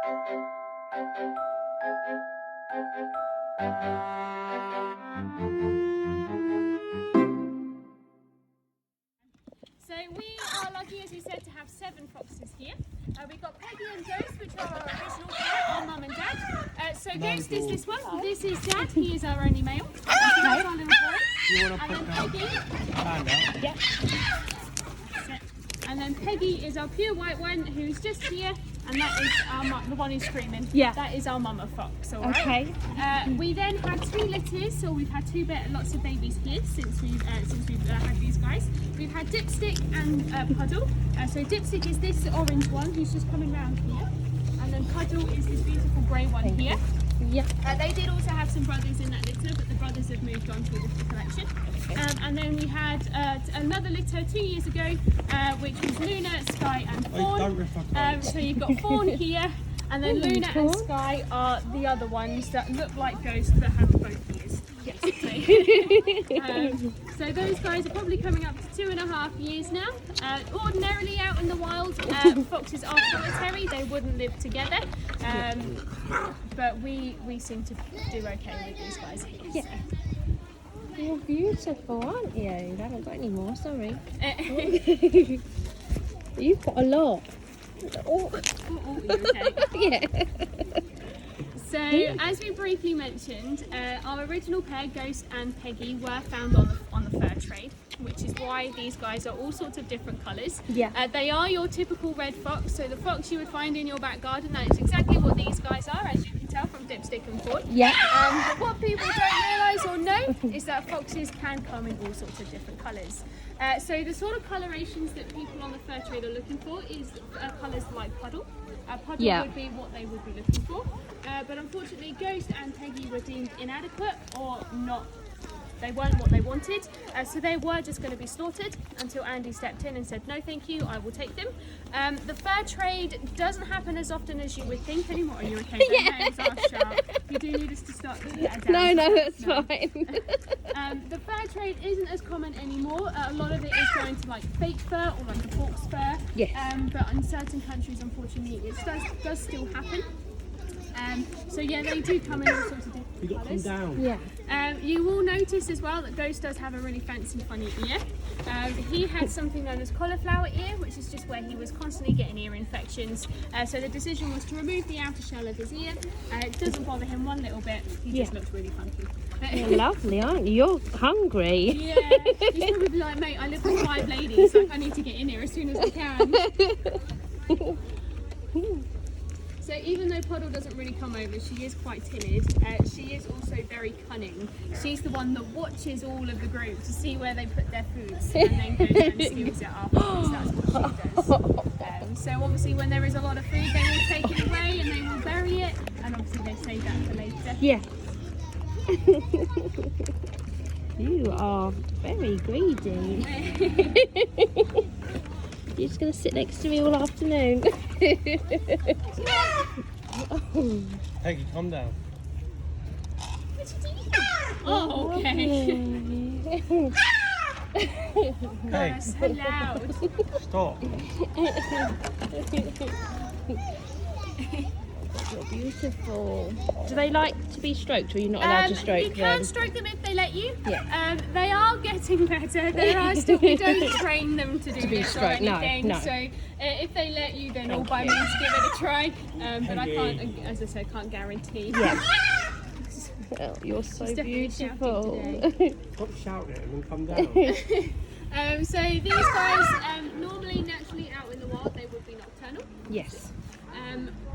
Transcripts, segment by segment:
So we are lucky, as we said, to have 7 foxes here. We've got Peggy and Ghost, which are our original pair, our mum and dad. So Ghost is this one. This is Dad. He is our only male. That's our little boy. And then Peggy. Yep. And then Peggy is our pure white one, who's just here. And that is our the one who's screaming. Yeah. That is our mama fox. All right. Okay. We then had 2 litters, so we've had lots of babies here since we've had these guys. We've had Dipstick and Puddle. So Dipstick is this orange one who's just coming round here, and then Puddle is this beautiful grey one here. Yeah. They did also have some brothers in that litter, but the brothers have moved on to a different collection. And then we had another litter 2 years ago, which was Luna, Sky and Fawn. So you've got Fawn here, and then Luna and Sky are the other ones that look like ghosts but have both ears. Yes. So those guys are probably coming up to 2.5 years now. Ordinarily out in the wild, foxes are solitary, they wouldn't live together. But we seem to do okay with these guys here. Yeah. So. You're beautiful, aren't you? I haven't got any more, sorry. You've got a lot. Oh, you okay? Yeah. So, as we briefly mentioned, our original pair, Ghost and Peggy, were found on the fur trade, which is why these guys are all sorts of different colours. Yeah. They are your typical red fox, so the fox you would find in your back garden, that is exactly what these guys are, as you can tell from Dipstick and Fawn. Yeah. But what people don't realise or know is that foxes can come in all sorts of different colours. So the sort of colorations that people on the fur trade are looking for is colours like Puddle. Puddle would be what they would be looking for. But unfortunately, Ghost and Peggy were deemed inadequate or not. They weren't what they wanted, so they were just going to be slaughtered until Andy stepped in and said, no thank you, I will take them. The fur trade doesn't happen as often as you would think anymore. Are you okay? Yeah. You do need us to start down. No, that's fine. The fur trade isn't as common anymore. A lot of it is going to like fake fur or like a fox fur. Yes. But in certain countries, unfortunately, it does still happen. So yeah, they do come in all sorts of different colours. Down. Yeah. You will notice as well that Ghost does have a really fancy, funny ear. He had something known as cauliflower ear, which is just where he was constantly getting ear infections. So the decision was to remove the outer shell of his ear. It doesn't bother him one little bit. He just looks really funky. You're lovely, aren't you? You're hungry. Yeah. He's probably like, mate, I live with 5 ladies. Like, I need to get in here as soon as I can. So even though Puddle doesn't really come over, she is quite timid. She is also very cunning. She's the one that watches all of the group to see where they put their foods and then goes and steals it afterwards. That's what she does. So obviously when there is a lot of food, they will take it away and they will bury it. And obviously they save that for later. Yeah. You are very greedy. You're just going to sit next to me all afternoon. Peggy, calm down. Oh, okay. Hey, So loud. stop. You're beautiful. Do they like to be stroked, or are you not allowed to stroke them? You can stroke them if they let you. Yeah. They are getting better. There are still, we don't train them to do this or anything. No. So if they let you, then all by means give it a try. But I can't, as I said, can't guarantee. Yeah. Oh, you're so beautiful. Stop shouting at him and come down. So these guys, normally naturally out in the wild, they would be nocturnal. Yes.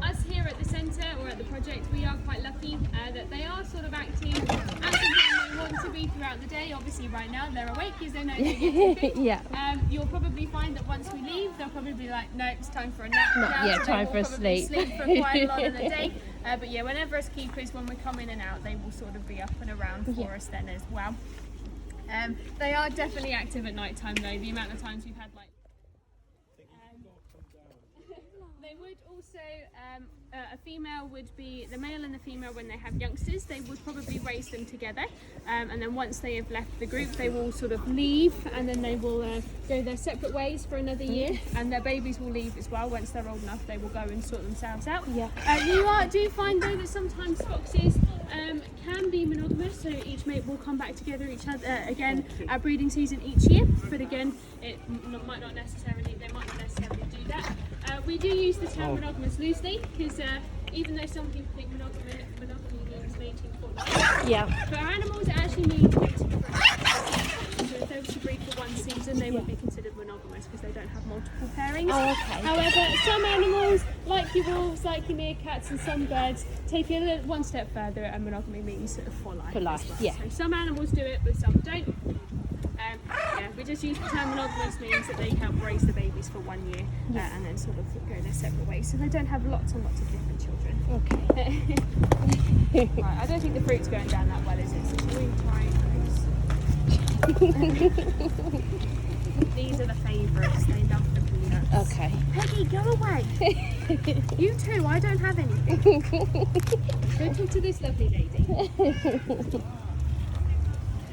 Us here at the centre or at the project, we are quite lucky that they are sort of acting as they want to be throughout the day. Obviously right now they're awake because they know they get to be. Yeah. You'll probably find that once we leave, they'll probably be like, no, it's time for a nap now. Yeah, so time for a sleep. Sleep for quite a lot of the day. But yeah, whenever us keepers, when we come in and out, they will sort of be up and around for us then as well. They are definitely active at night time though. The amount of times we've had like they would also So a female would be, the male and the female when they have youngsters, they would probably raise them together, and then once they have left the group they will sort of leave, and then they will go their separate ways for another year, and their babies will leave as well. Once they're old enough they will go and sort themselves out. You do find though that sometimes foxes can be monogamous, so each mate will come back together again at breeding season each year, but again they might not necessarily do that. We do use the term monogamous loosely because even though some people think monogamy means mating for for animals it actually means mating for a season. So if they were to breed for one season they would be considered monogamous because they don't have multiple pairings. However, some animals like your wolves, like your meerkats and some birds take it one step further, and monogamy means sort of for life. So some animals do it but some don't. We just use the term monogamous means that they help raise the babies for 1 year and then sort of go their separate ways, so they don't have lots and lots of different children. Right, I don't think the fruit's going down that well, is it? So shall we try those? These are the favourites, they love the peanuts. Peggy, go away. You too, I don't have anything. Go talk to this lovely lady.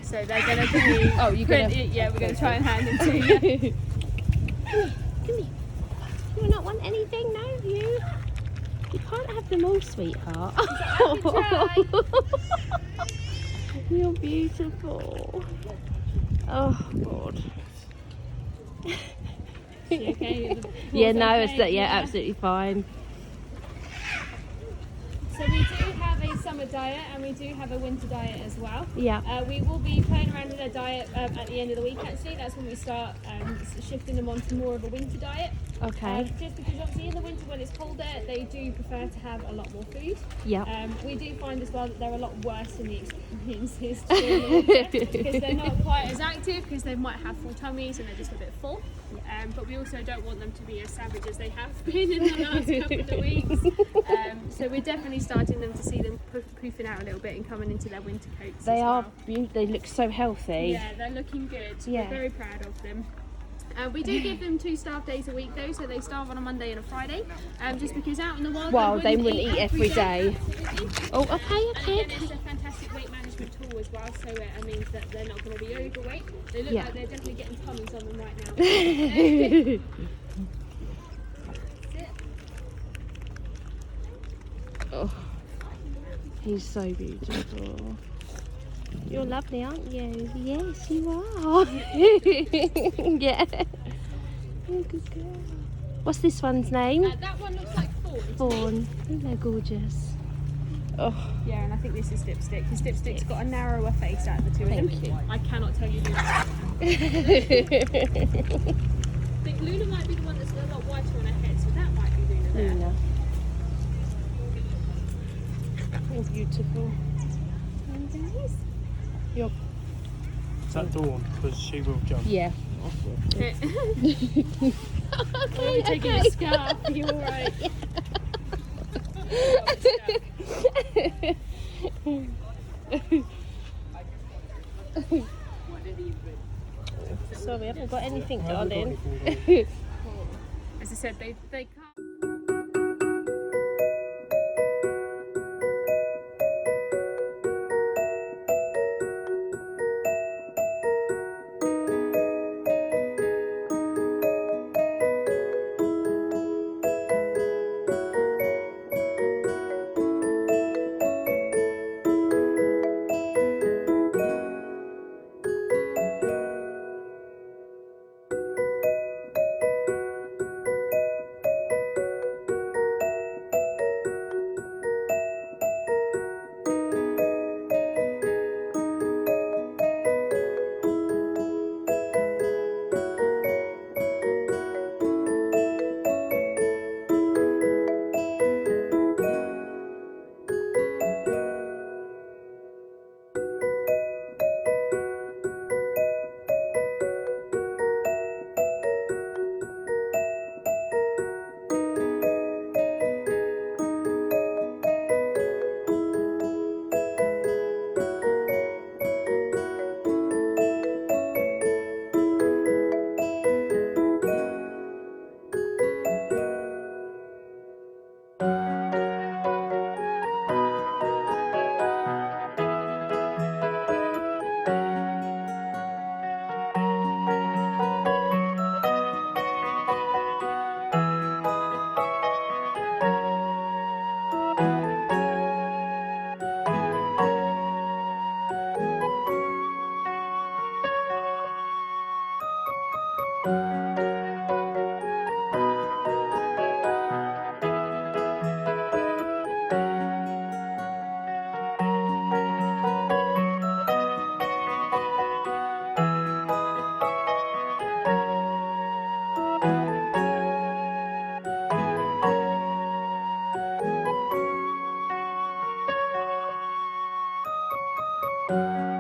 So they're going to be... Oh, you're going to... Yeah, we're going to try and hand them to you. Come here. You not want anything, no? You can't have them all, sweetheart. You're beautiful. Oh, God. You okay? Yeah, no, okay? Absolutely fine. So we do have a summer diet and we do have a winter diet as well. We will be playing around with their diet at the end of the week actually. That's when we start shifting them onto more of a winter diet. Just because obviously in the winter when it's colder they do prefer to have a lot more food. We do find as well that they're a lot worse in the experiences because they're not quite as active because they might have full tummies and they're just a bit full. But we also don't want them to be as savage as they have been in the last couple of weeks. So we're definitely starting them to see them poofing out a little bit and coming into their winter coats. They are beautiful. They look so healthy. Yeah, they're looking good. We're very proud of them. We do give them 2 starve days a week though, so they starve on a Monday and a Friday, just because out in the wild they wouldn't eat every day. Oh, okay. And it's a fantastic weight management tool as well, so it means that they're not going to be overweight. They look like they're definitely getting tummies on them right now. Oh, he's so beautiful. You're lovely, aren't you? Yes, you are. Yeah. Oh, good girl. What's this one's name? That one looks like Fawn. They're gorgeous. Oh. Yeah, and I think this is Dipstick, because Dipstick's got a narrower face out of the two of them. Thank you. I cannot tell you who that is. I think Luna might be the one that's a lot whiter on her head, so that might be Luna there. Luna. Oh, beautiful. Is that Dawn? Because she will jump. Yeah. Okay, taking a scarf, are you alright? Sorry, I haven't got anything, darling. As I said, they can't. Bye.